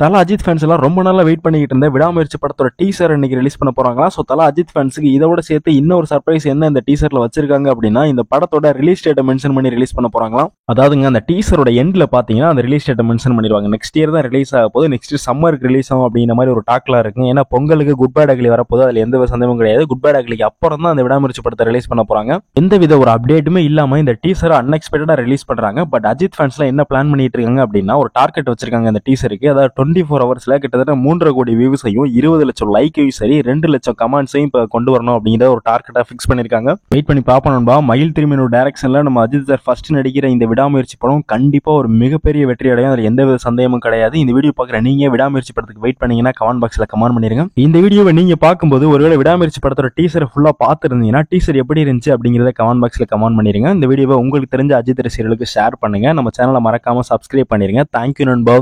Thala Ajith fans எல்லாம் ரொம்ப நாளா வெயிட் பண்ணிட்டு இருந்த விடாமுயற்சி படத்தோட டீசர் இன்னைக்கு ரிலீஸ் பண்ண போறாங்களா. ஸோ தல அஜித் ஃபேன்ஸுக்கு இதோட சேர்த்து இன்னொரு சர்ப்ரைஸ் என்ன இந்த டீசர்ல வச்சிருக்காங்க அப்படின்னா, இந்த படத்தோட ரிலீஸ் டேட்டை மென்ஷன் பண்ணி ரிலீஸ் பண்ண போறாங்களா. அதாவதுங்க அந்த டீசரோட எண்ட்ல பாத்தீங்கன்னா அந்த ரிலீஸ் டேட்டை மென்ஷன் பண்ணிடுவாங்க. நெக்ஸ்ட் இயர் தான் ரிலீஸ் ஆக போது, நெக்ஸ்ட் சம்மருக்கு ரிலீஸ் ஆகும் அப்படிங்கிற மாதிரி ஒரு டாக்ல இருக்கு. ஏன்னா பொங்கலுக்கு குட் பேட் அக்லி வரப்போது, அதுல எந்த சந்தேகமும் கிடையாது. குட் பேட் அக்லிக்கு அப்புறம் தான் அந்த விடாமுயற்சி படத்தை ரிலீஸ் பண்ண போறாங்க. எந்தவித ஒரு அப்டேட்டுமே இல்லாம இந்த டீசரை அன்எக்ஸ்பெக்டடா ரிலீஸ் பண்றாங்க. பட் அஜித் ஃபேன்ஸ்ல என்ன பிளான் பண்ணிட்டு இருக்காங்க அப்படின்னா, ஒரு டார்கெட் வச்சிருக்காங்க இந்த டீசருக்கு. அதாவது 24 ஹவர்ஸ்ல கிட்டத்தட்ட 3.5 கோடி வியூஸையும் 20 லட்சம் லைக்கையும் சரி 2 லட்சம் கமெண்ட்ஸையும் இப்ப கொண்டு வரணும் அப்படிங்கிற ஒரு டார்கெட்டா ஃபிக்ஸ் பண்ணிருக்காங்க. வெயிட் பண்ணி பாப்போம்பா. மயில் திரும்பினோட டைரக்ஷன்ல நம்ம அஜித் சார் ஃபர்ஸ்ட் நடிக்கிற இந்த விடாமுயற்சி படம் கண்டிப்பா ஒரு மிகப்பெரிய வெற்றி அடையும். அதுல எந்தவித சந்தேகமும் கிடையாது. இந்த வீடியோ பாக்குற நீங்க விடாமுயற்சி படத்துக்கு வெயிட் பண்ணீங்கன்னா கமெண்ட் பாக்ஸ்ல கமெண்ட் பண்ணிருங்க. இந்த வீடியோவை நீங்க பார்க்கும்போது ஒருவேளை விடாமுயற்சி படத்தோட டீசரை ஃபுல்லா பார்த்திருந்தீங்கன்னா டீசர் எப்படி இருந்துச்சு அப்படிங்கறத கமெண்ட் பாக்ஸ்ல கமெண்ட் பண்ணிருங்க. இந்த வீடியோவை உங்களுக்கு தெரிஞ்ச அஜித் ரசிகர்களுக்கு ஷேர் பண்ணுங்க. நம்ம சேனலை மறக்காம சப்ஸ்கிரைப் பண்ணிருங்க. தேங்க்யூ நண்பா.